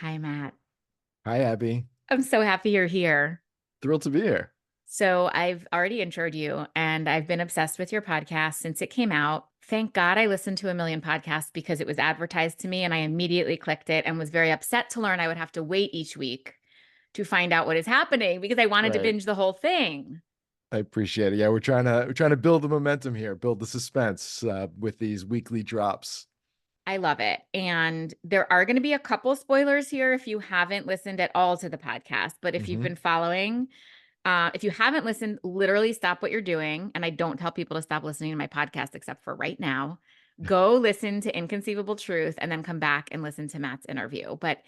Hi, Matt. Hi, Abby. I'm so happy you're here. Thrilled to be here. So, I've already introed you, and I've been obsessed with your podcast since it came out. Thank God I listened to a million podcasts because it was advertised to me, and I immediately clicked it and was very upset to learn I would have to wait each week to find out what is happening because I wanted to Right. binge the whole thing. I appreciate it. Yeah, we're trying to build the momentum here, build the suspense with these weekly drops. I love it. And there are going to be a couple spoilers here if you haven't listened at all to the podcast. But if you've Hmm. been following, if you haven't listened, literally stop what you're doing. And I don't tell people to stop listening to my podcast except for right now. Go listen to Inconceivable Truth and then come back and listen to Matt's interview. But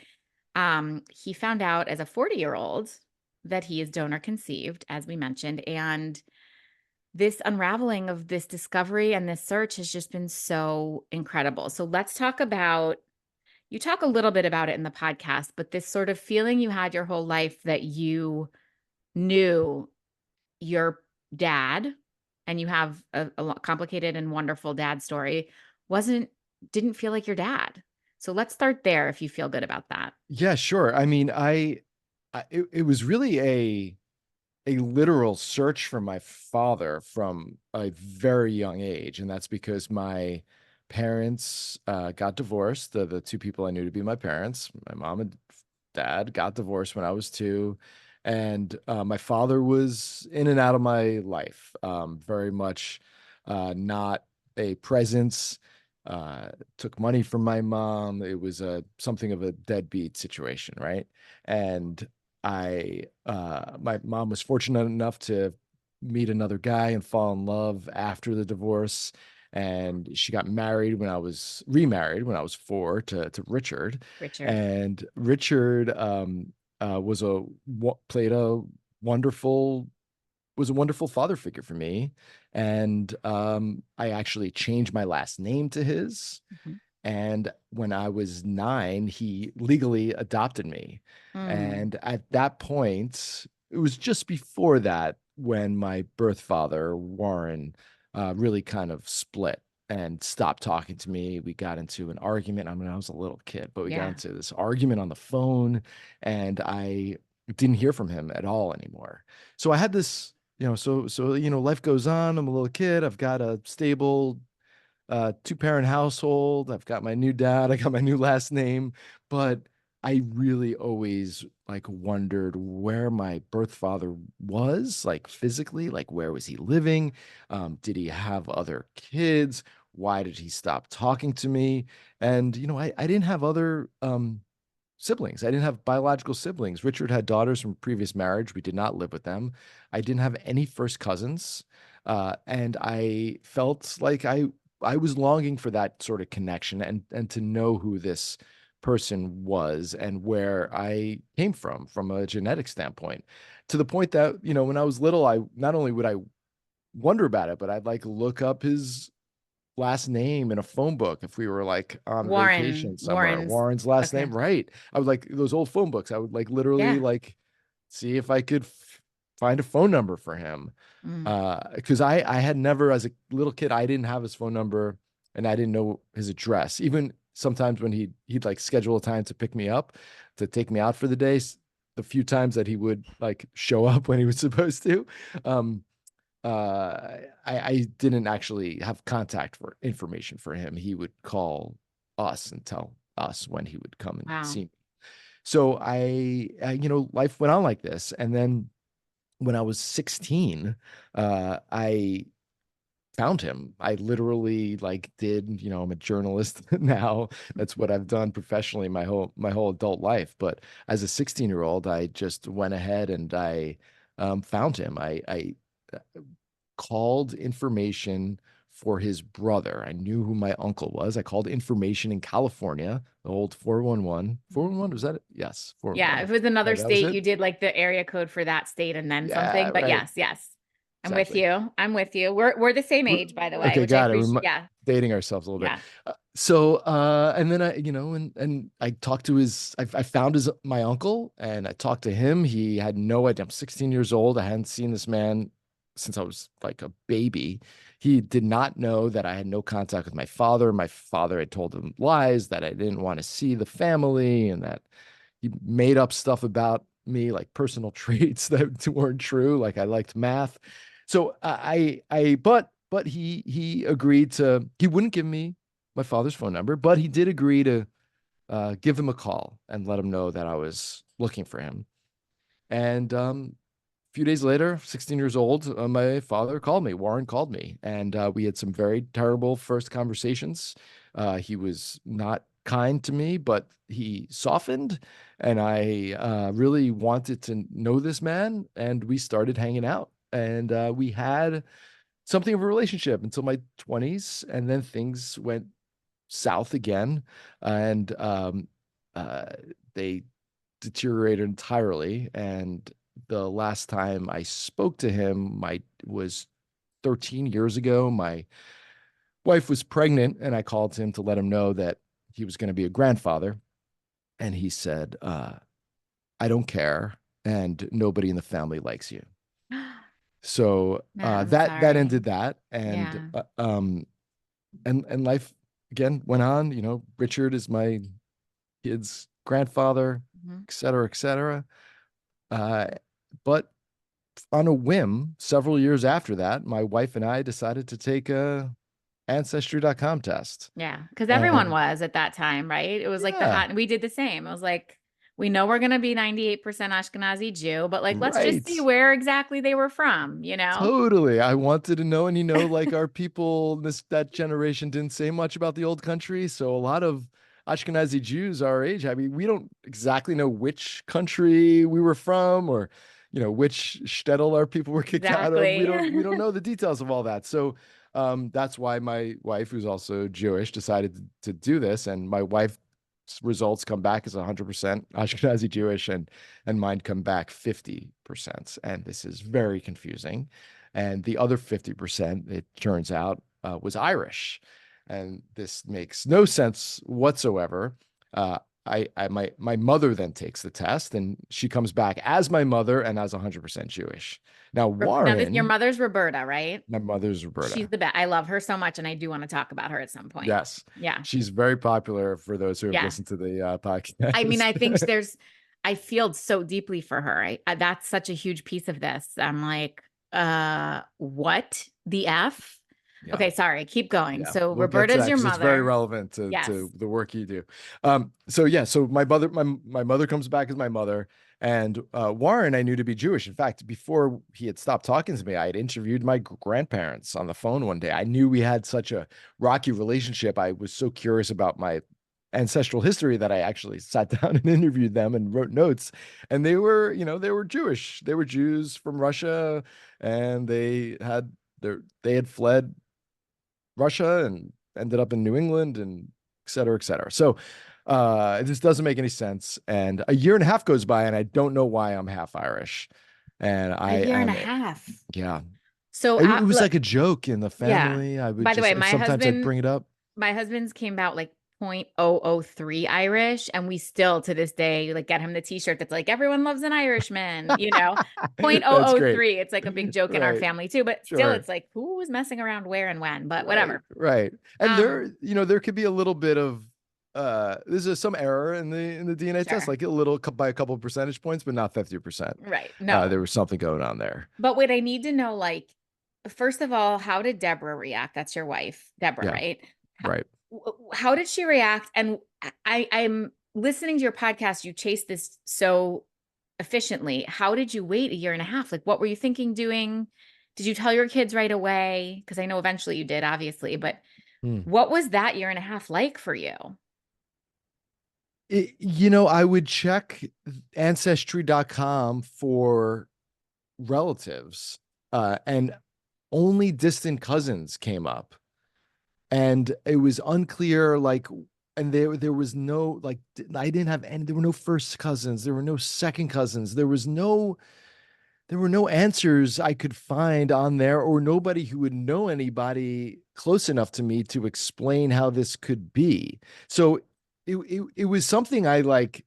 he found out as a 40-year-old that he is donor conceived, as we mentioned. And this unraveling of this discovery and this search has just been so incredible. So let's talk about, you talk a little bit about it in the podcast, but this sort of feeling you had your whole life that you knew your dad and you have a complicated and wonderful dad story wasn't, didn't feel like your dad. So let's start there if you feel good about that. Yeah, sure. I mean, it was really a literal search for my father from a very young age, and that's because my parents got divorced. The two people I knew to be my parents, my mom and dad, got divorced when I was two, and my father was in and out of my life, very much not a presence. Took money from my mom. It was a something of a deadbeat situation, right? And my mom was fortunate enough to meet another guy and fall in love after the divorce. And she got married when I was remarried when I was four to Richard. Richard. And Richard was played a wonderful was a wonderful father figure for me. And I actually changed my last name to his. Mhm. And when I was nine, he legally adopted me. Mm, And at that point, it was just before that when my birth father, Warren, really kind of split and stopped talking to me. We got into an argument. I mean, I was a little kid, but we got yeah. into this argument on the phone, and I didn't hear from him at all anymore. So I had this, life goes on. I'm a little kid. I've got a stable two-parent household. I've got my new dad. I got my new last name, but I really always like wondered where my birth father was, like physically, like where was he living? Did he have other kids? Why did he stop talking to me? And I didn't have other siblings. I didn't have biological siblings. Richard had daughters from previous marriage. We did not live with them. I didn't have any first cousins. And I felt like I was longing for that sort of connection and to know who this person was and where I came from a genetic standpoint. To the point that, when I was little, I not only would I wonder about it, but I'd like look up his last name in a phone book if we were like on vacation somewhere. Warren's. Warren's last Okay. name, right? I would like those old phone books. I would like literally Yeah. like see if I could find a phone number for him. Mm. Because I had never, as a little kid, I didn't have his phone number and I didn't know his address. Even sometimes when he'd like schedule a time to pick me up to take me out for the day, the few times that he would like show up when he was supposed to, um, I didn't actually have contact for information for him. He would call us and tell us when he would come and Wow. see me. So life went on like this. And then when I was 16, I found him. I literally like did, I'm a journalist now. That's what I've done professionally my whole adult life. But as a 16-year-old, I just went ahead and I found him. I called information for his brother. I knew who my uncle was. I called information in California, the old 411. 411, was that it? Yes, Yeah, 411. if it was another Right, that was state, it? you did like the area code for that state and then Yeah, something. But right. yes, yes. I'm with Exactly. you. I'm with you. We're the same We're- age, by the way, Okay, which I got it. appreciate. Yeah. Dating ourselves a little bit. Yeah. And then and I talked to I found my uncle and I talked to him. He had no idea. I'm 16 years old. I hadn't seen this man since I was like a baby. He did not know that I had no contact with my father. My father had told him lies that I didn't want to see the family and that, he made up stuff about me, like personal traits that weren't true. Like I liked math. So but he agreed to, he wouldn't give me my father's phone number, but he did agree to give him a call and let him know that I was looking for him. And a few days later, 16 years old, my father called me. Warren called me, and we had some very terrible first conversations. He was not kind to me, but he softened, and I really wanted to know this man, and we started hanging out, and we had something of a relationship until my 20s, and then things went south again, and uh, they deteriorated entirely. And the last time I spoke to him, my was 13 years ago. My wife was pregnant, and I called him to let him know that he was going to be a grandfather. And he said, I don't care, and nobody in the family likes you. So Matt, I'm that sorry. ended that, and Yeah. and life again went on. You know, Richard is my kid's grandfather, Mhm. et cetera, et cetera. Uh, but on a whim, several years after that, my wife and I decided to take a ancestry.com test. Yeah, because everyone And was at that time, right? It was like the yeah, hot, we did the same. It was like, we know we're going to be 98% Ashkenazi Jew, but like, let's just see right. where exactly they were from, you know? Totally. I wanted to know, and like our people, that generation didn't say much about the old country. So a lot of Ashkenazi Jews our age, I mean, we don't exactly know which country we were from, or which shtetl our people were kicked out of. We Exactly. don't know the details of all that. So that's why my wife, who's also Jewish, decided to do this. And my wife's results come back as 100% Ashkenazi Jewish, and mine come back 50%. And this is very confusing. And the other 50%, it turns out, was Irish. And this makes no sense whatsoever. Uh, my mother then takes the test, and she comes back as my mother and as 100% Jewish. Now, Now, your Warren, mother's Roberta, right? my mother's She's Roberta. the best. I love her so much, and I do want to talk about her at some point. Yes, Yeah. she's very popular for those who have Yeah. listened to the I mean, I think podcast. I feel so deeply for her. That's such a huge piece of this. I'm like, what the F? Yeah. Okay, sorry, keep going. Yeah, So we'll get to Roberta's that your because it's very mother. relevant Yes. to the work you do. So yeah, so my mother comes back as my mother, and Warren I knew to be Jewish. In fact, before he had stopped talking to me, I had interviewed my grandparents on the phone one day. I knew we had such a rocky relationship. I was so curious about my ancestral history that I actually sat down and interviewed them and wrote notes. And they were Jewish. They were Jews from Russia, and they had fled Russia and ended up in New England, and et cetera, et cetera. So this doesn't make any sense. And a year and a half goes by, and I don't know why I'm half Irish. And A I year and am, a half. yeah. So It was look, like a joke in the yeah. family. I would By the way, sometimes I'd bring it up. my husband's came out like 0.003 Irish, and we still to this day like get him the t-shirt that's like everyone loves an Irishman, That's great. 0.003. It's like a big joke in our Right. family too, but still Sure. it's like who was messing around where and when, but Right. whatever. Right. And Um, there could be a little bit of there's some error in the DNA test, sure. like a little by a couple of percentage points, but not 50%. Right. No. There was something going on there. But what I need to know, like, first of all, how did Deborah react? That's your wife, Deborah, Yeah. right? Right. How did she react? And I'm listening to your podcast. You chased this so efficiently. How did you wait a year and a half? Like, what were you thinking doing? Did you tell your kids right away? Because I know eventually you did, obviously, but Hmm. what was that year and a half like for you? I would check ancestry.com for relatives, and only distant cousins came up. And it was unclear, like, and there was no, like, I didn't have any, there were no first cousins, there were no second cousins, there were no answers I could find on there, or nobody who would know anybody close enough to me to explain how this could be. So it was something I like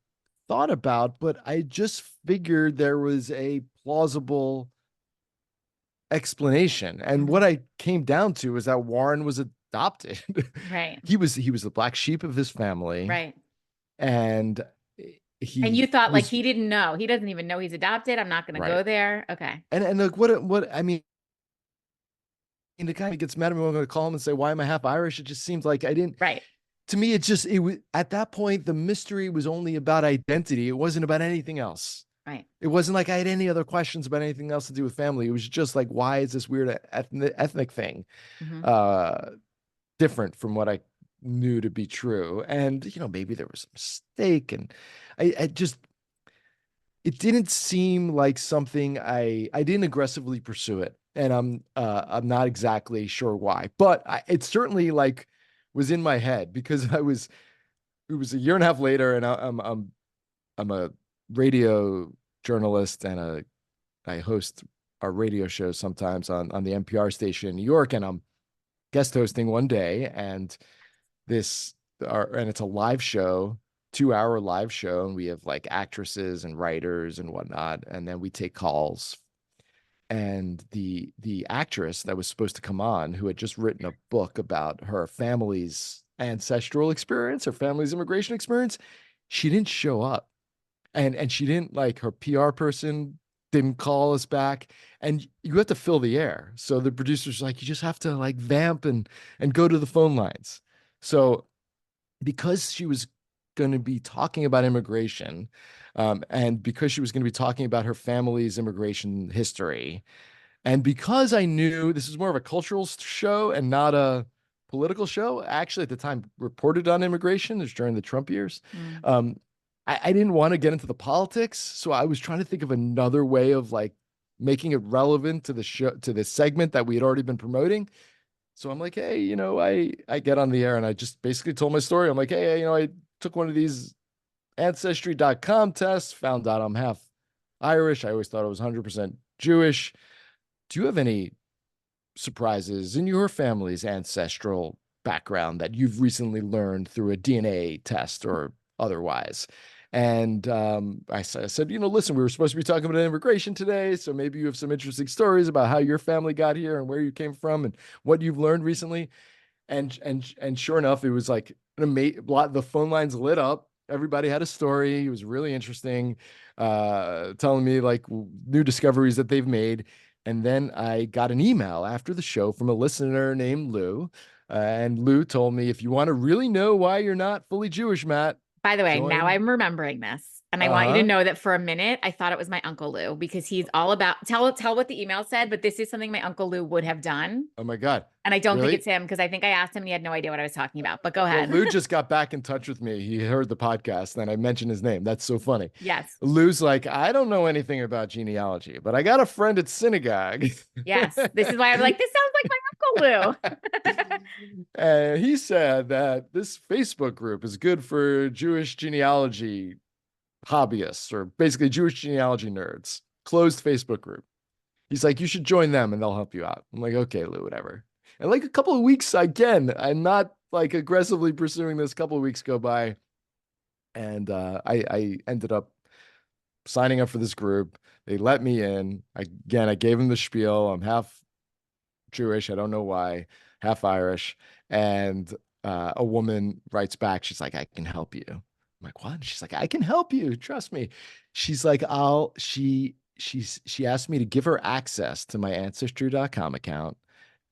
thought about, but I just figured there was a plausible explanation. And what Mhm. I came down to is that Warren was adopted. Right. He was the black sheep of his family, Right. and And he you thought like was he didn't know. He doesn't even know he's adopted. I'm not going to right. go there. Okay. And like what I mean, the guy gets mad at me when I'm going to call him and say, why am I half Irish? It just seems like I didn't, Right. to me, it was at that point, the mystery was only about identity. It wasn't about anything else. Right. It wasn't like I had any other questions about anything else to do with family. It was just like, why is this weird ethnic thing Hmm. uh, different from what I knew to be true? And, maybe there was a mistake. And I just, it didn't seem like something I didn't aggressively pursue it. And I'm not exactly sure why, but it certainly like was in my head because it was a year and a half later and I'm a radio journalist and I host our radio show sometimes on the NPR station in New York, and I'm guest hosting one day, and it's a live show, 2 hour live show, and we have like actresses and writers and whatnot, and then we take calls. And the actress that was supposed to come on, who had just written a book about her family's ancestral experience, her family's immigration experience, she didn't show up, and she didn't, like, her PR person didn't call us back, and you have to fill the air. So the producer's like, you just have to like vamp and go to the phone lines. So because she was going to be talking about immigration, and because she was going to be talking about her family's immigration history, and because I knew this was more of a cultural show and not a political show, I actually at the time reported on immigration. It was during the Trump years. Mm. Um, I didn't want to get into the politics, so I was trying to think of another way of like making it relevant to the show, to this segment that we had already been promoting. So I'm like, hey, I get on the air and I just basically told my story. I'm like, hey, I took one of these ancestry.com tests, found out I'm half Irish. I always thought I was 100% Jewish. Do you have any surprises in your family's ancestral background that you've recently learned through a DNA test or otherwise? And I said, listen, we were supposed to be talking about immigration today, so maybe you have some interesting stories about how your family got here and where you came from and what you've learned recently. And sure enough, it was like an amazing lot. The phone lines lit up. Everybody had a story. It was really interesting, telling me like new discoveries that they've made. And then I got an email after the show from a listener named Lou. And Lou told me, if you want to really know why you're not fully Jewish, Matt, By the way, now join. I'm remembering this. And I want you to Uh-huh. know that for a minute, I thought it was my Uncle Lou because he's all about tell what the email said, but this is something my Uncle Lou would have done. Oh my God. And I don't think Really? it's him because I think I asked him and he had no idea what I was talking about. But go Well, ahead. Lou just got back in touch with me. He heard the podcast, and I mentioned his name. That's so funny. Yes. Lou's like, I don't know anything about genealogy, but I got a friend at synagogue. Yes. This is why I'm like, this sounds like my Uncle Lou. And he said that this Facebook group is good for Jewish genealogy hobbyists, or basically Jewish genealogy nerds. Closed Facebook group. He's like, you should join them and they'll help you out. I'm like, okay, Lou, whatever. And like a couple of weeks, again, I'm not like aggressively pursuing this. A couple of weeks go by, and I ended up signing up for this group. They let me in. I gave them the spiel. I'm half Jewish. I don't know why, half Irish. And a woman writes back. She's like, I can help you. I'm like, what? She's like, I can help you. Trust me. She's like, she asked me to give her access to my ancestry.com account,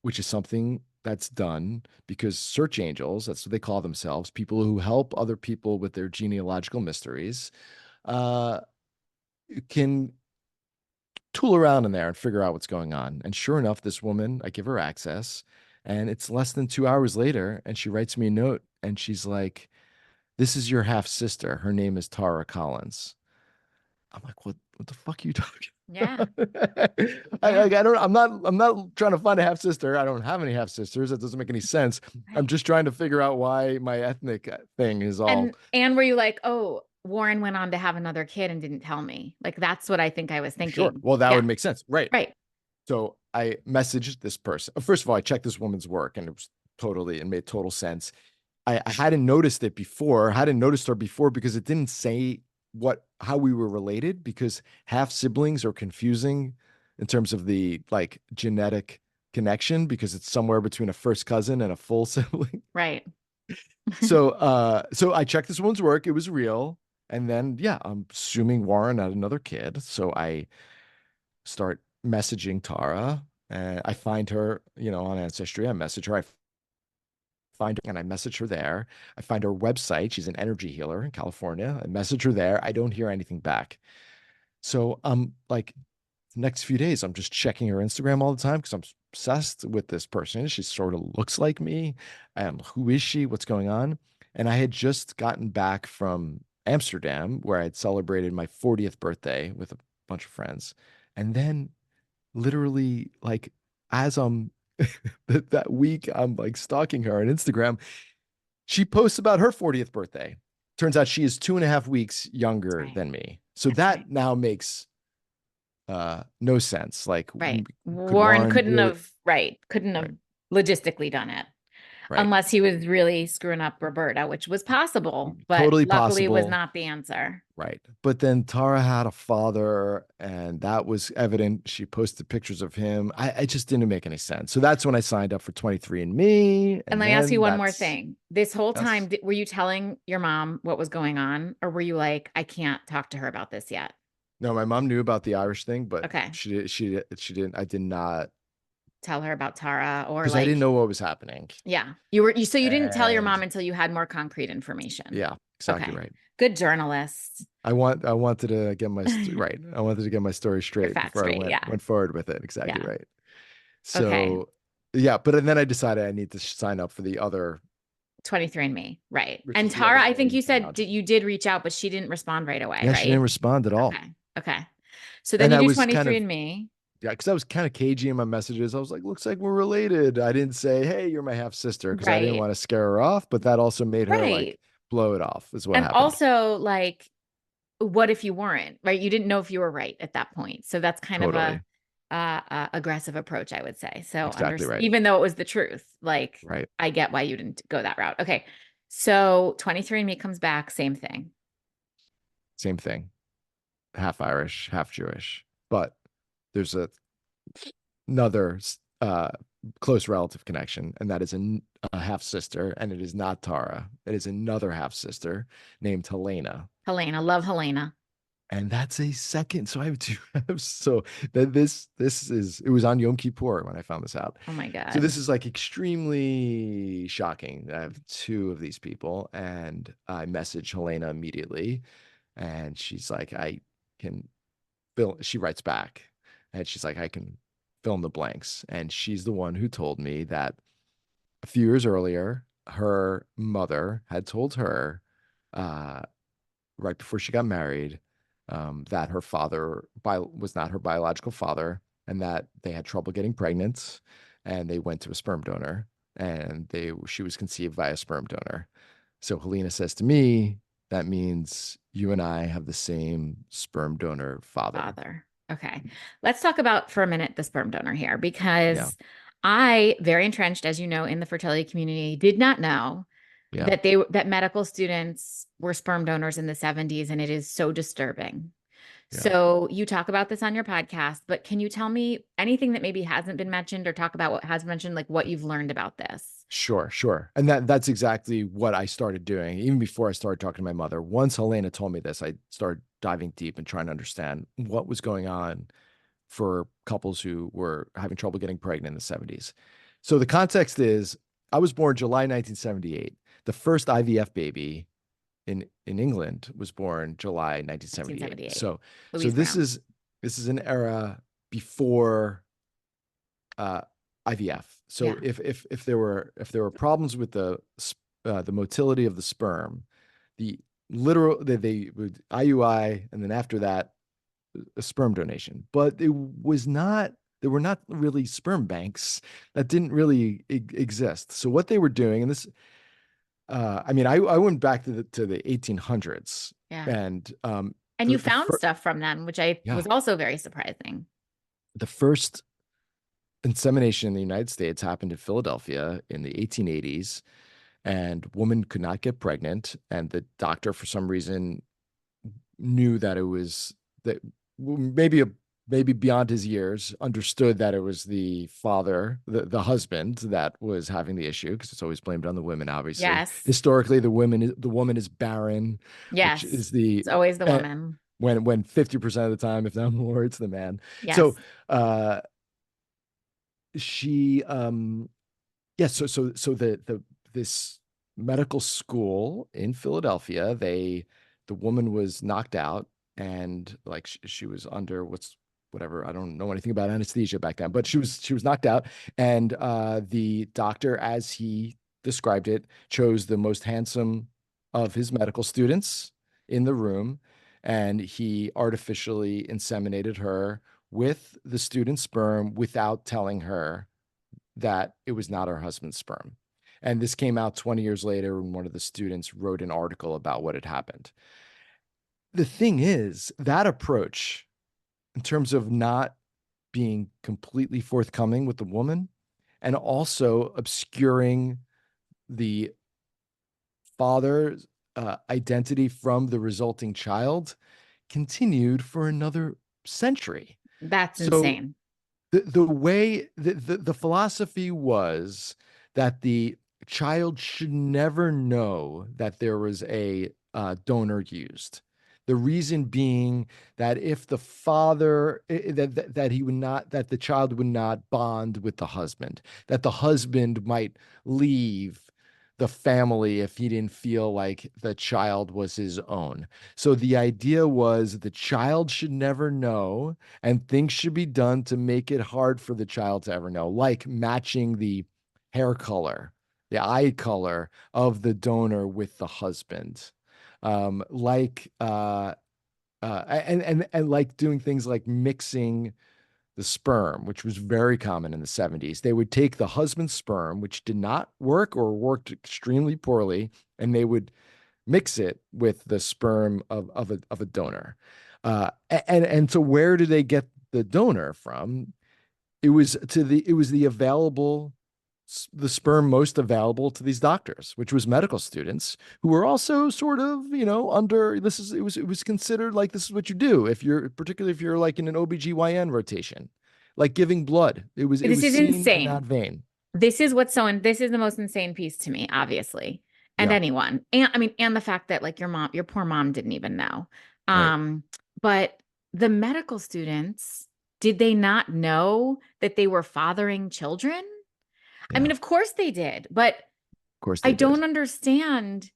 which is something that's done because search angels, that's what they call themselves, people who help other people with their genealogical mysteries, uh, can tool around in there and figure out what's going on. And sure enough, this woman, I give her access, and it's less than 2 hours later, and she writes me a note, and she's like, "This is your half sister. Her name is Tara Collins." I'm like, what the fuck are you talking Yeah. about? Yeah. I'm not trying to find a half sister. I don't have any half sisters. That doesn't make any sense. I'm Right. just trying to figure out why my ethnic thing is all And were you like, oh, Warren went on to have another kid and didn't tell me? Like that's what I think I was sure. thinking. Well, that Yeah. would make sense. Right. Right. So I messaged this person. First of all, I checked this woman's work and it made total sense. I hadn't noticed it before, hadn't noticed her before because it didn't say how we were related, because half siblings are confusing in terms of the like genetic connection because it's somewhere between a first cousin and a full sibling. Right. So I checked this woman's work. It was real. And then, yeah, I'm assuming Warren had another kid. So I start messaging Tara and I find her, on Ancestry. I message her. I find her and I message her there. I find her website. She's an energy healer in California. I message her there. I don't hear anything back. So I'm like, the next few days, I'm just checking her Instagram all the time because I'm obsessed with this person. She sort of looks like me. Who is she? What's going on? And I had just gotten back from Amsterdam where I had celebrated my 40th birthday with a bunch of friends. And then literally, like, as I'm that week, I'm like stalking her on Instagram. She posts about her 40th birthday. Turns out she is 2.5 weeks That's younger right. than me. So That's right. that now makes no sense. Like, Right. could Warren Warren couldn't really? have, right, couldn't have Right, logistically done it right. unless he was really screwing up Roberta, which was possible, but Totally luckily was possible. not the answer. Right. But then Tara had a father, and that was evident. She posted pictures of him. I just didn't make any sense. So that's when I signed up for 23andMe. And And let me ask you then one more thing. This whole time, that's, were you telling your mom what was going on, or were you like, I can't talk to her about this yet? no, my mom knew about the Irish thing, but Okay. she didn't, I did not, Tell her about Tara, or because I didn't like, know what was happening. yeah, so you didn't tell your mom And until you had more concrete information. yeah, exactly Okay. right. Good journalist. I wanted to get right. I wanted to get my story Your straight facts before I straight. Yeah. went forward with it. Exactly Yeah. right. Okay. So, yeah, but then I decided I need to sign up for the other, 23andMe. Right. which And is the Tara, other I think way you said technology. you did reach out, but she didn't respond right away. Yeah, she didn't Right. respond at all. Okay. Okay. So then And you I do was kind of, 23andMe. yeah, because I was kind of cagey in my messages. I was like, looks like we're related. I didn't say, hey, you're my half sister, because I didn't Right. want to scare her off, but that also made her like Right. blow it off, is what And happened. also, like, what if you weren't, right? You didn't know if you were right at that point. So that's kind of Totally. a aggressive approach, I would say. So Exactly right. even though it was the truth, like, Right. I get why you didn't go that route. Okay. So 23andMe comes back, same thing. Same thing. Half Irish, half Jewish. But there's another close relative connection, and that is a half sister, and it is not Tara. It is another half sister named Helena. Helena, love Helena. And that's a second. So I have two halves. So that this is it was on Yom Kippur when I found this out. Oh my So God. this is like extremely shocking. I have two of these people, and I message Helena immediately, and she's like, I can fill. She writes back, and she's like, I can fill in the blanks. And she's the one who told me that a few years earlier, her mother had told her, uh, right before she got married, that her father was not her biological father, and that they had trouble getting pregnant, and they went to a sperm donor, and she was conceived by a sperm donor. So Helena says to me, that means you and I have the same sperm donor father. Father. Okay. Let's talk about for a minute the sperm donor here Yeah, because I, very entrenched, as you know, in the fertility community, did not know yeah, that medical students were sperm donors in the 70s, and it is so disturbing. yeah. So you talk about this on your podcast, but can you tell me anything that maybe hasn't been mentioned or talk about what has been mentioned, like what you've learned about this? Sure, sure. And that's exactly what I started doing even before I started talking to my mother. Once Helena told me this, I started diving deep and trying to understand what was going on for couples who were having trouble getting pregnant in the 70s. So the context is I was born July 1978. The first IVF baby in England was born July 1978. 1978. So Louise Brown. this is an era before uh, IVF. So Yeah. if there were problems with the motility of the sperm, the literal they would IUI, and then after that a sperm donation. But it was not there were not really sperm banks that didn't really exist. So what they were doing, and this I mean I went back to the 1800s, Yeah. and And you the found stuff from them, which I yeah was also very surprising. the first insemination in the United States happened in Philadelphia in the 1880s, and woman could not get pregnant, and the doctor for some reason knew that it was that maybe maybe beyond his years, understood that it was the father, the husband that was having the issue, because it's always blamed on the women, obviously. Yes. Historically, the woman is barren, which Yes. is the It's always the eh, woman. when 50% of the time, if not more, it's the man. So Yes. uh she yeah, so the this medical school in Philadelphia, the woman was knocked out, and like she was under whatever, I don't know anything about anesthesia back then, but she was knocked out, and the doctor, as he described it, chose the most handsome of his medical students in the room, and he artificially inseminated her with the student's sperm without telling her that it was not her husband's sperm. And this came out 20 years later when one of the students wrote an article about what had happened. The thing is, that approach, in terms of not being completely forthcoming with the woman and also obscuring the father's identity from the resulting child, continued for another century. That's So insane. the way the philosophy was that the child should never know that there was a donor used. The reason being that if the father that he would not, that the child would not bond with the husband, that the husband might leave the family if he didn't feel like the child was his own. So the idea was the child should never know, and things should be done to make it hard for the child to ever know, like matching the hair color, the eye color of the donor with the husband. Like and like doing things like mixing the sperm, which was very common in the 70s. They would take the husband's sperm, which did not work or worked extremely poorly, and they would mix it with the sperm of a donor. And so where do they get the donor from? It was the available, the sperm most available to these doctors, which was medical students who were also sort of, under this is it was considered like this is what you do if you're, particularly if you're like in an OBGYN rotation, like giving blood. It was This is seen in that insane. vein. This is the most insane piece to me, obviously. And Yeah, anyone. And I mean, and the fact that like your poor mom didn't even know. right. But the medical students, did they not know that they were fathering children? I Yeah, mean, of of course they did, but course I they did. don't understand,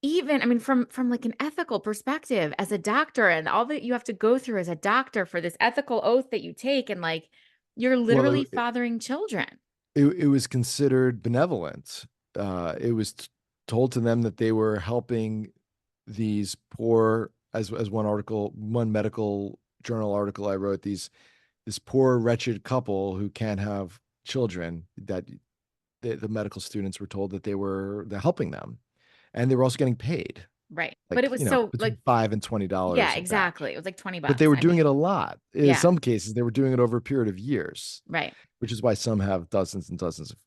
even, I mean, from like an ethical perspective as a doctor and all that you have to go through as a doctor for this ethical oath that you take, and like you're Well, literally fathering children. it was considered benevolent. It was told to them that they were helping these poor, as one medical journal article I wrote, this poor wretched couple who can't have children, that the medical students were told that they're helping them, and they were also getting paid, Right. But it like, was so between like, $5 and $20 yeah, a batch. exactly. It was like 20 But they bucks. were I doing mean, it a lot. In yeah, some cases, they were doing it over a period of years, right, which is why some have dozens and dozens of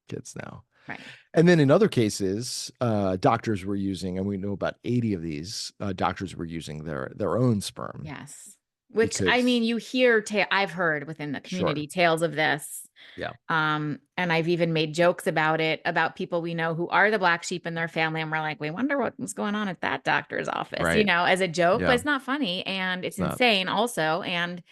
kids now. right. And then in other cases, doctors were using, and we know about 80 of these doctors were using their own sperm Yes. Which I mean, because, you hear I've heard within the sure, community tales of this. yeah, And I've even made jokes about it, about people we know who are the black sheep in their family. And we're like, we wonder what was going on at that doctor's office, right, as a joke, but yeah, it's not funny. And it's it's not insane also. And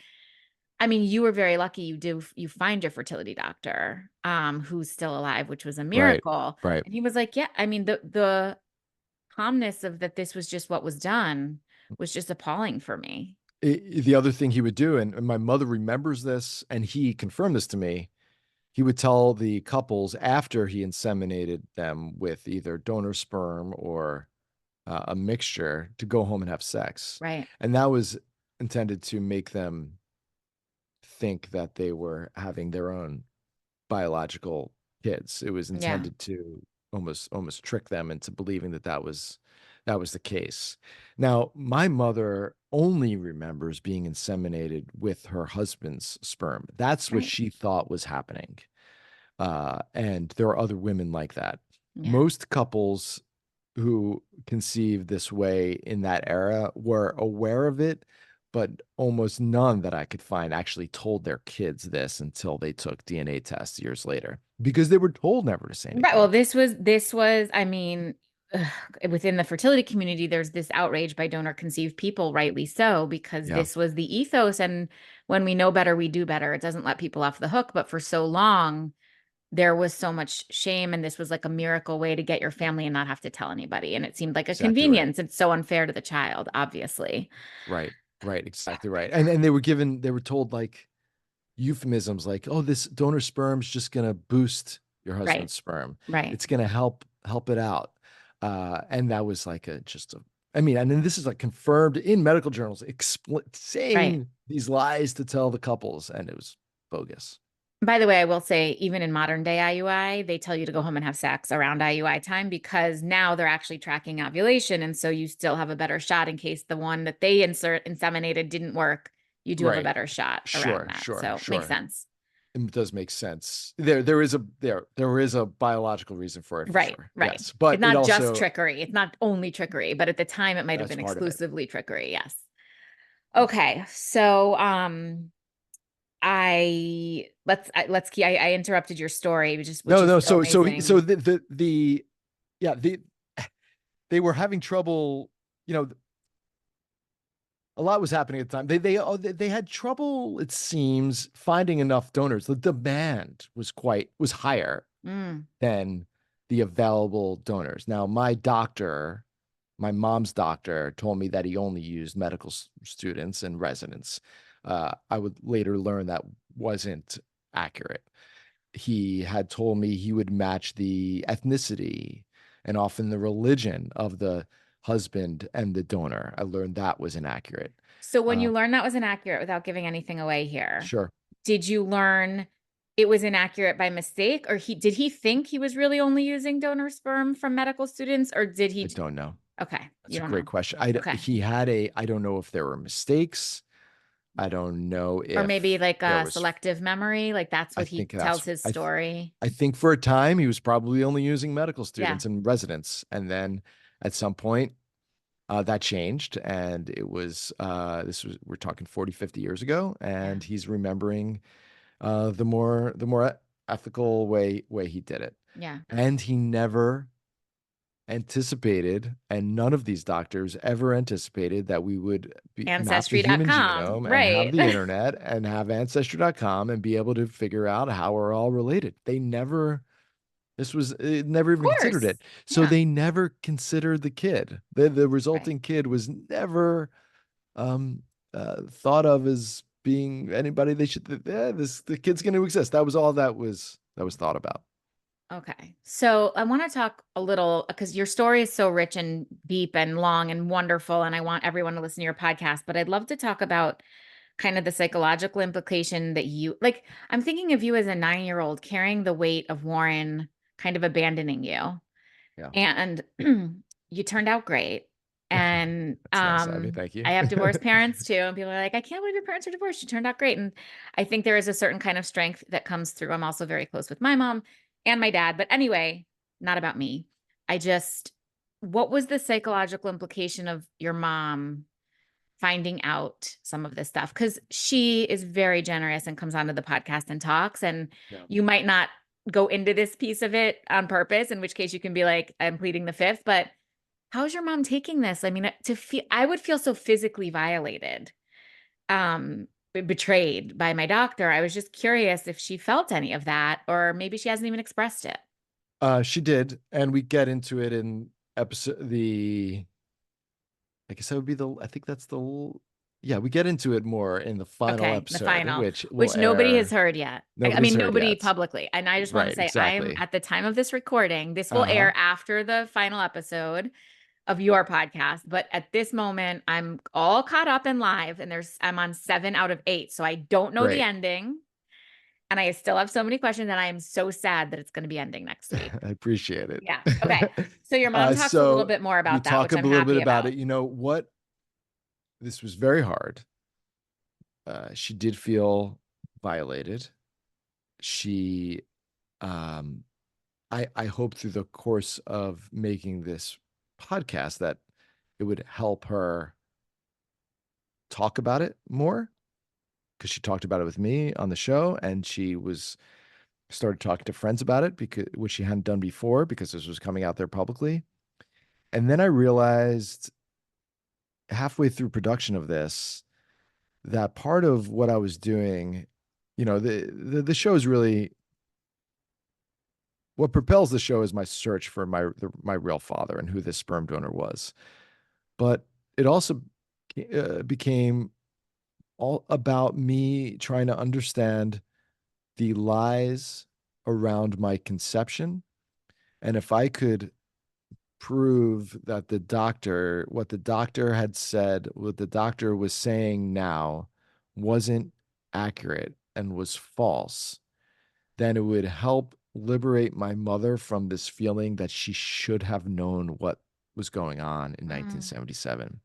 I mean, you were very lucky you find your fertility doctor, who's still alive, which was a right, miracle. right. And he was like, yeah, I mean, the calmness of that this was just what was done was just appalling for me. The other thing he would do, and my mother remembers this, and he confirmed this to me. He would tell the couples after he inseminated them with either donor sperm or a mixture to go home and have sex, Right. and that was intended to make them think that they were having their own biological kids. It was Yeah. intended to almost trick them into believing that was the case. Now, my mother only remembers being inseminated with her husband's sperm. That's what Right. she thought was happening. And there are other women like that. Yeah. Most couples who conceived this way in that era were aware of it, but almost none that I could find actually told their kids this until they took DNA tests years later because they were told never to say Right. Well, anything. this was, I mean, ugh, within the fertility community, there's this outrage by donor conceived people, rightly so, because Yeah, this was the ethos. And when we know better, we do better. It doesn't let people off the hook. But for so long, there was so much shame. And this was like a miracle way to get your family and not have to tell anybody. And it seemed like a exactly right. convenience. It's so unfair to the child, obviously. Right. Right. Exactly right. And they were told like euphemisms like, oh, this donor sperm's just gonna boost your Right. husband's sperm. Right. It's gonna help it out. And that was like I mean, and then this is like confirmed in medical journals, Right. saying these lies to tell the couples, and it was bogus. By the way, I will say, even in modern day IUI, they tell you to go home and have sex around IUI time because now they're actually tracking ovulation. And so you still have a better shot in case the one that they inseminated didn't work. You do have a Right. better shot around Sure, that. sure, So makes sure. sense. It does make sense. There is a biological reason for it for Right. sure. Right. Yes. It's But it not just also trickery. It's not only trickery, but at the time it might have that's been part of it. exclusively trickery. Yes. Okay. So, I interrupted your story, which No, is no. so So amazing. yeah, they were having trouble, you know, a lot was happening at the time. They had trouble, it seems, finding enough donors. The demand was higher Mm. than the available donors. Now, my mom's doctor told me that he only used medical students and residents. I would later learn that wasn't accurate. He had told me he would match the ethnicity and often the religion of the husband and the donor. I learned that was inaccurate. So when Uh, you learned that was inaccurate, without giving anything away here, sure, did you learn it was inaccurate by mistake, or did he think he was really only using donor sperm from medical students, or did I he? don't know. Okay, That's you a don't great know. question. Okay. I don't know if there were mistakes. I don't know Or maybe if like there a was, selective memory, like that's I what he think tells his story. I think for a time he was probably only using medical Yeah. students and residents. And then at some point, that changed. And it was, we're talking 40, 50 years ago. Yeah. And he's remembering the more ethical way he did it. Yeah. And he never anticipated, and none of these doctors ever anticipated that we would map the human Ancestry.com. genome and have Right. the Of internet and have ancestry.com and be able to figure out how we're all related. It never even considered course. it. So Yeah. they never considered the kid. The Right. resulting kid was never um, thought of as being anybody they should, the kid's going to exist. That was all that was thought about. Okay. So I want to talk a little because your story is so rich and deep and long and wonderful. And I want everyone to listen to your podcast. But I'd love to talk about kind of the psychological implication that I'm thinking of you as a 9-year-old carrying the weight of Warren kind of abandoning you. Yeah. And you turned out great. And That's nice, Abby. Thank I you. have divorced parents too. And people are like, I can't believe your parents are divorced. You turned out great. And I think there is a certain kind of strength that comes through. I'm also very close with my mom and my dad. But anyway, not about me. What was the psychological implication of your mom finding out some of this stuff? Because she is very generous and comes onto the podcast and talks. And Yeah. you might not go into this piece of it on purpose, in which case you can be like, I'm pleading the fifth. But how's your mom taking this? I mean, I would feel so physically violated, betrayed by my doctor. I was just curious if she felt any of that, or maybe she hasn't even expressed it. She did, and we get into it in episode the. I guess that would be I think that's yeah, we get into it more in the final Okay, the episode, final, which will which nobody has air. heard yet. I Nobody's mean, heard nobody yet. publicly. And I just want to Right, say, I'm exactly. at the time of this recording, this will Uh-huh. air after the final episode of your podcast. But at this moment, I'm all caught up and live, and I'm on 7 out of 8. So I don't know the Great. ending. And I still have so many questions, and I am so sad that it's going to be ending next week. I appreciate it. Yeah. Okay. So your mom talks a little So bit more we about that, talk which a I'm little bit happy about about. it. You know what? This was very hard. She did feel violated. She um I hope through the course of making this podcast that it would help her talk about it more because she talked about it with me on the show, and she started talking to friends about it, because which she hadn't done before because this was coming out there publicly. And then I realized halfway through production of this that part of what I was doing, the show is really what propels the show is my search for my real father and who this sperm donor was. But it also became all about me trying to understand the lies around my conception. And if I could prove that what the doctor had said, what the doctor was saying now wasn't accurate and was false, then it would help liberate my mother from this feeling that she should have known what was going on in 1977.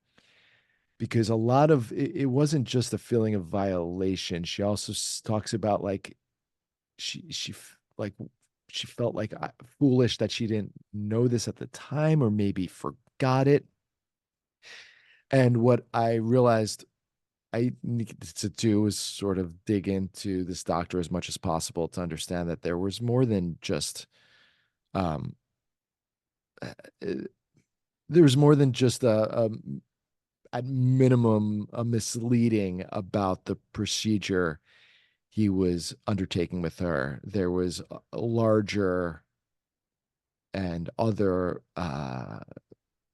Because a lot of it wasn't just a feeling of violation. She also talks about like like she felt like foolish that she didn't know this at the time or maybe forgot it. And what I realized I needed to do was sort of dig into this doctor as much as possible to understand that there was more than just um uh, there was more than just a at minimum a misleading about the procedure he was undertaking with her. There was a larger and other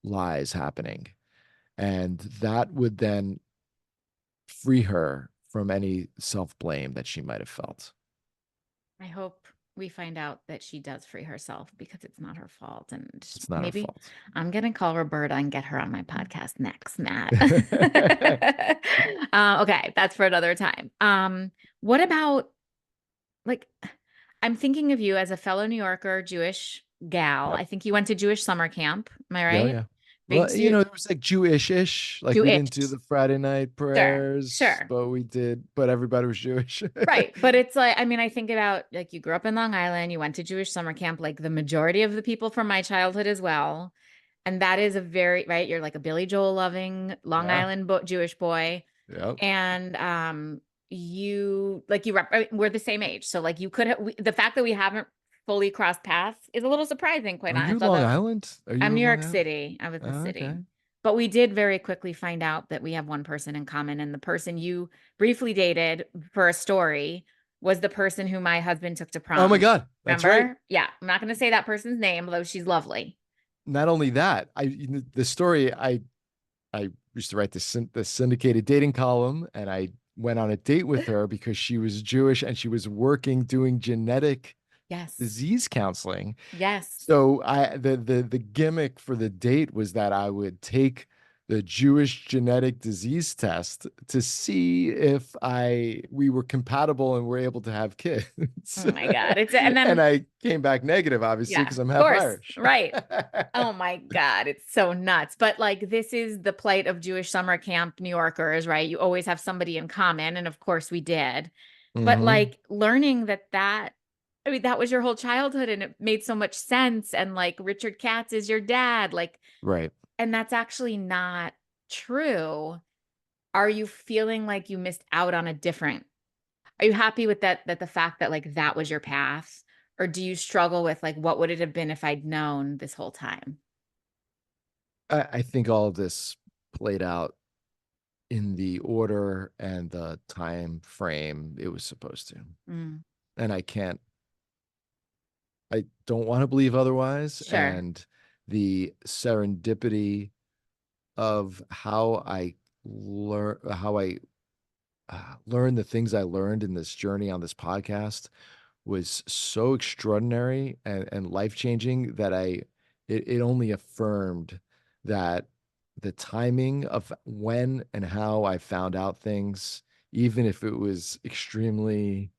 lies happening. And that would then free her from any self blame that she might have felt. I hope we find out that she does free herself because it's not her fault. And It's not her maybe fault. I'm going to call Roberta and get her on my podcast next, Matt. Okay, that's for another time. What about, like, I'm thinking of you as a fellow New Yorker, Jewish gal. Yep. I think you went to Jewish summer camp. Am I Yeah, right? yeah. Big Well, Jew, it was like Jewish-ish. Like we Jewish. didn't do the Friday night Sure, prayers, sure. but everybody was Jewish. Right. But it's like, I mean, I think about like you grew up in Long Island, you went to Jewish summer camp, like the majority of the people from my childhood as well. And that is a very, right. You're like a Billy Joel loving Long Yeah. Island Jewish boy. Yep. And I mean, we're the same age. So like you could have, the fact that we haven't fully crossed paths is a little surprising, quite Are you honest. Long Although Island? Are I'm you New Long York Island? City. I was in the Oh, city. okay. But we did very quickly find out that we have one person in common. And the person you briefly dated for a story was the person who my husband took to Oh my prom. God. That's right. Remember? Yeah. I'm not going to say that person's name, although she's lovely. Not only that, the story I used to write the syndicated dating column, and I went on a date with her because she was Jewish and she was working doing genetic Yes. disease counseling. Yes. So the gimmick for the date was that I would take the Jewish genetic disease test to see if we were compatible and were able to have kids. Oh my God. And And then, I came back negative, obviously, yeah, because I'm of half course. Irish. Right. Oh my God, it's so nuts. But like, this is the plight of Jewish summer camp New Yorkers, right? You always have somebody in common. And of course we did. But Hmm. like learning I mean, that was your whole childhood and it made so much sense. And like Richard Katz is your dad, like, Right. and that's actually not true. Are you feeling like you missed out on a different are you happy with that the fact that like that was your path? Or do you struggle with like what would it have been if I'd known this whole time? I think all of this played out in the order and the time frame it was supposed to. Mm, And I don't want to believe otherwise. sure. And the serendipity of how I learned the things I learned in this journey on this podcast was so extraordinary and life changing that it only affirmed that the timing of when and how I found out things, even if it was extremely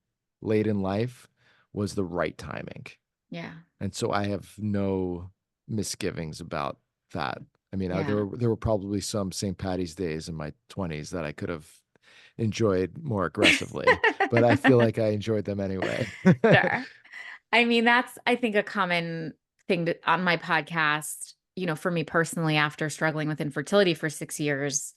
late in life, was the right timing. Yeah. And so I have no misgivings about that. I mean, Yeah. there were probably some St. Patty's days in my 20s that I could have enjoyed more aggressively, but I feel like I enjoyed them anyway. Sure. I mean, that's, I think, a common thing on my podcast, for me personally, after struggling with infertility for 6 years,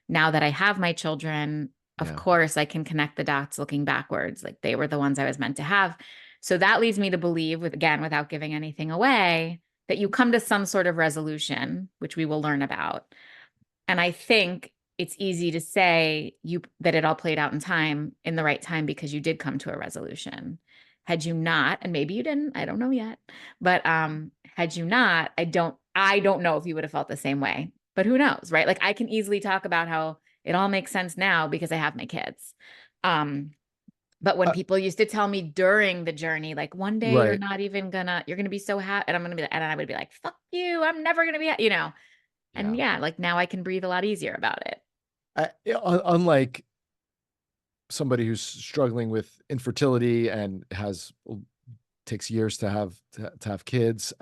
now that I have my children, of Yeah. course, I can connect the dots looking backwards. Like they were the ones I was meant to have. So that leads me to believe, with again, without giving anything away, that you come to some sort of resolution, which we will learn about. And I think it's easy to say you that it all played out in time, in the right time, because you did come to a resolution. Had you not, and maybe you didn't, I don't know yet, but had you not, I don't know if you would have felt the same way. But who knows, right? Like I can easily talk about how it all makes sense now because I have my kids. Um, but when Uh, people used to tell me during the journey, like one day right. you're gonna be so happy, and I'm gonna be, and I would be like, fuck you, I'm never gonna be, you know. And Yeah. yeah, like now I can breathe a lot easier about it. Unlike somebody who's struggling with infertility and takes years to have kids.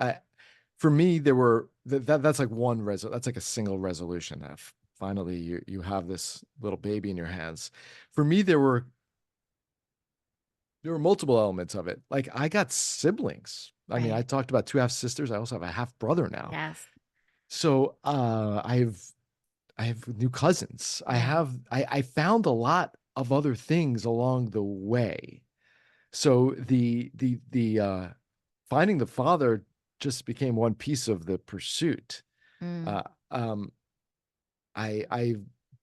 For me, that's like that's like a single resolution. That finally you have this little baby in your hands. For me, there were multiple elements of it. Like I got siblings. I mean, I Right. talked about two half sisters. I also have a half brother now. Yes. So I have new cousins. Yeah. I found a lot of other things along the way. So the finding the father just became one piece of the pursuit. Mm. Uh, um, I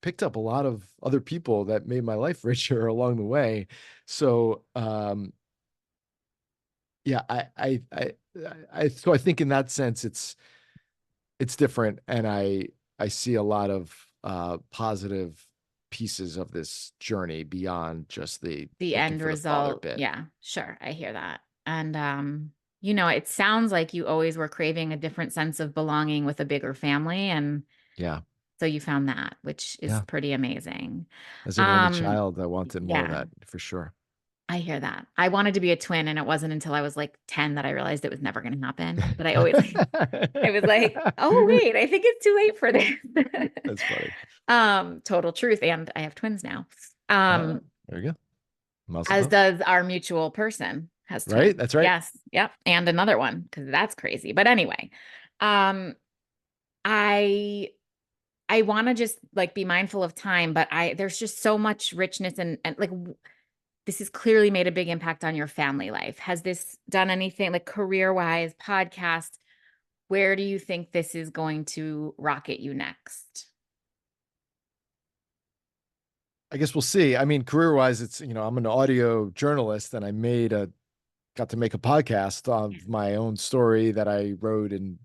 picked up a lot of other people that made my life richer along the way. So yeah, so I think in that sense it's different, and I see a lot of positive pieces of this journey beyond just the The looking end for the father result. bit. Yeah, sure. I hear that. And it sounds like you always were craving a different sense of belonging with a bigger family. And Yeah, so you found that, which is yeah. pretty amazing. As an only Um, child, I wanted more of yeah, that for sure. I hear that. I wanted to be a twin, and it wasn't until I was like 10 that I realized it was never going to happen. But I always I was like, oh wait, I think it's too late for this. That's funny. Total truth. And I have twins now. Ah, Um, there you go. Mazel as tov. does our mutual person has Right? twins. That's right. Yes. Yep. And another one, because that's crazy. But anyway, um, I I want to just like be mindful of time, but there's just so much richness, and like this has clearly made a big impact on your family life. Has this done anything like career wise, podcast? Where do you think this is going to rocket you next? I guess we'll see. I mean, career-wise, I'm an audio journalist and got to make a podcast Yeah. of my own story that I wrote and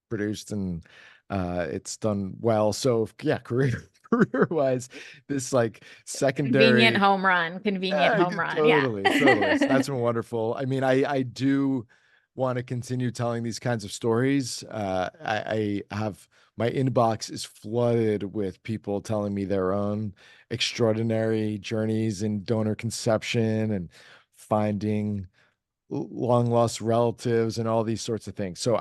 produced, and it's done well. So yeah, career-wise, this like Convenient secondary. home run. Convenient Yeah, home run. Yeah. totally, totally. So that's been wonderful. I mean, I do want to continue telling these kinds of stories. I have my inbox is flooded with people telling me their own extraordinary journeys in donor conception and finding long lost relatives and all these sorts of things. So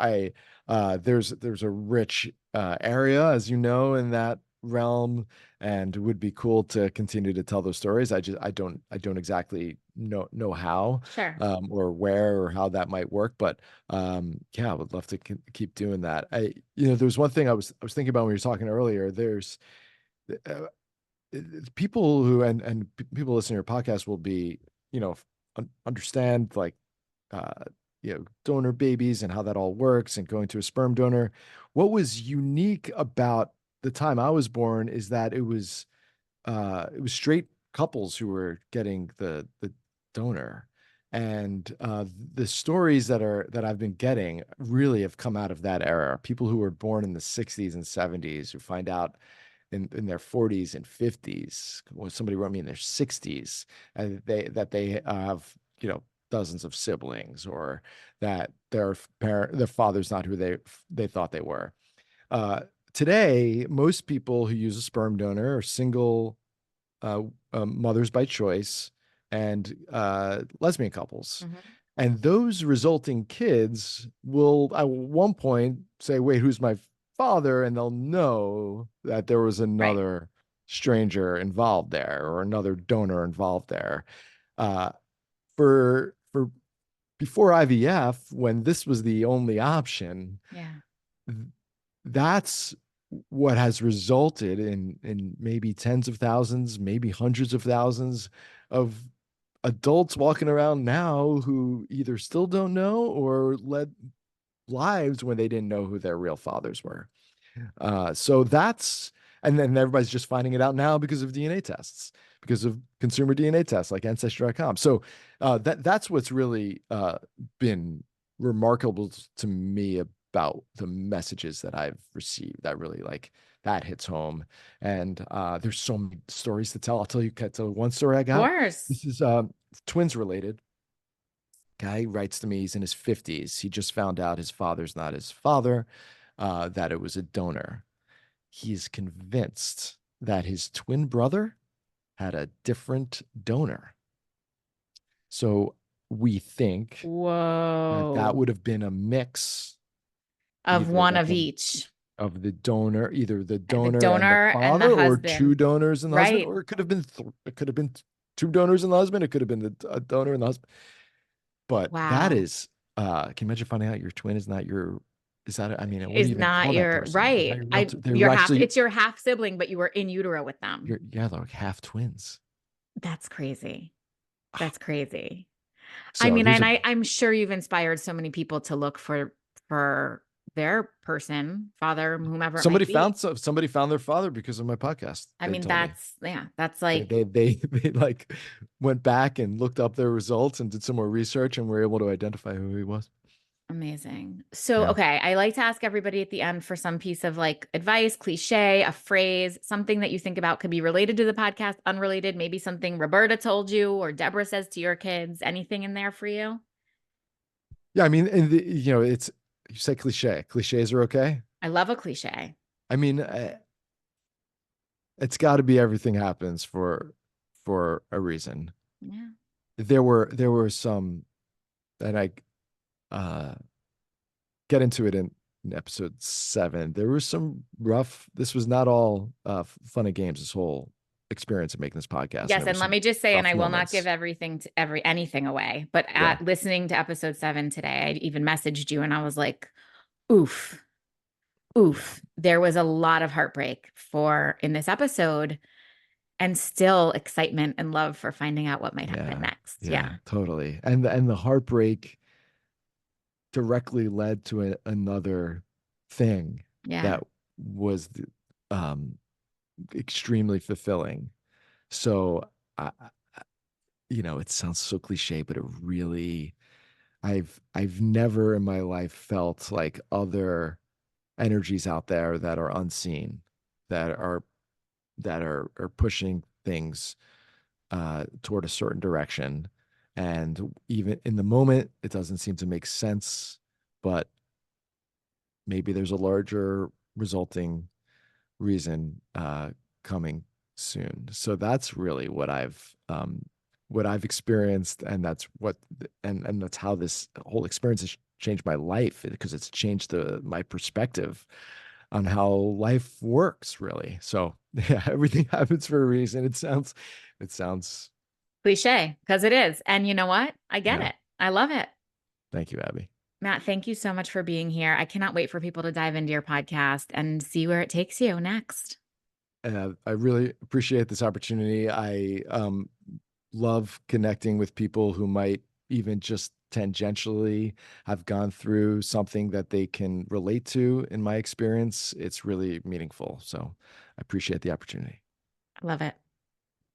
there's a rich area, as you know, in that realm, and it would be cool to continue to tell those stories. I don't exactly know how Sure. or where or how that might work, but yeah, I would love to keep doing that. There's one thing I was thinking about when you were talking earlier. There's uh, people who and people listening to your podcast will be, understand like uh, donor babies and how that all works and going to a sperm donor. What was unique about the time I was born is that it was straight couples who were getting the donor. And the stories that I've been getting really have come out of that era. People who were born in the 60s and 70s who find out in their 40s and 50s, or somebody wrote me in their 60s, and they have dozens of siblings, or that their father's not who they thought they were. uh, Today most people who use a sperm donor are single uh, mothers by choice and lesbian couples. Mhm. And those resulting kids will at one point say, wait, who's my father? And they'll know that there was Right. another stranger involved there or another donor involved there. Uh, for before IVF, when this was the only option, Yeah. th- that's what has resulted in maybe tens of thousands, maybe hundreds of thousands of adults walking around now who either still don't know or led lives when they didn't know who their real fathers were. So that's, and then everybody's just finding it out now because of DNA tests, because of consumer DNA tests like Ancestry.com. So that's what's really been remarkable to me about the messages that I've received. That really like that hits home. And there's so many stories to tell. I'll tell you one story I Of got. course. This is twins related. Guy writes to me, he's in his 50s. He just found out his father's not his father, that it was a donor. He's convinced that his twin brother had a different donor. So we think that that Whoa. would have been a mix, Of either one like of each. of the donor, either the The donor and the donor and the father, or two husband. donors and the husband, Right. or it could have been it could have been two donors and the husband. It could have been the donor and the husband. But that Wow. is, can you imagine finding out your twin is not your, is that, I mean, what do Is you even not call that your person? They're not right. your real, they were Your half, actually, it's your half sibling, but you were in utero with them. yeah, they're like half twins. That's crazy. That's crazy. I So mean, there's and a, I'm sure you've inspired so many people to look for their person, father, whomever it might be. somebody found their father because of my podcast. I They mean, told me. that's yeah, that's They, like they, they, they like went back and looked up their results and did some more research and were able to identify who he was. amazing. So, Yeah. okay, I like to ask everybody at the end for some piece of like advice, cliche, a phrase, something that you think about could be related to the podcast, unrelated, maybe something Roberta told you or Deborah says to your kids. Anything in there for you? Yeah. I mean, and it's, you say cliche. Cliches are okay. I love a cliche. I mean, it's got to be everything happens for a reason. Yeah. There were some, and I uh get into it in episode 7. There was some rough, this was not all fun and games, this whole experience of making this podcast, and Yes, there and was let some me just say, and rough I will not give moments. everything to anything away, but Yeah. at listening to episode 7 today, I even messaged you and I was like, oof, Yeah. oof. There was a lot of heartbreak for in this episode and still excitement and love for finding out what might happen Yeah. next. Yeah, Yeah. totally. And the heartbreak directly led to another thing Yeah. that was extremely fulfilling. So it sounds so cliche, but it really, I've never in my life felt like other energies out there that are unseen, that are pushing things toward a certain direction. And even in the moment, it doesn't seem to make sense, but maybe there's a larger resulting reason coming soon. So that's really what I've experienced, and that's what and that's how this whole experience has changed my life, because it's changed my perspective on how life works, really. So yeah, everything happens for a reason. It sounds Cliche, because it is. And you know what? I get yeah. it. I love it. Thank you, Abby. Matt, thank you so much for being here. I cannot wait for people to dive into your podcast and see where it takes you next. I really appreciate this opportunity. I love connecting with people who might even just tangentially have gone through something that they can relate to. In my experience, it's really meaningful. So I appreciate the opportunity. I love it.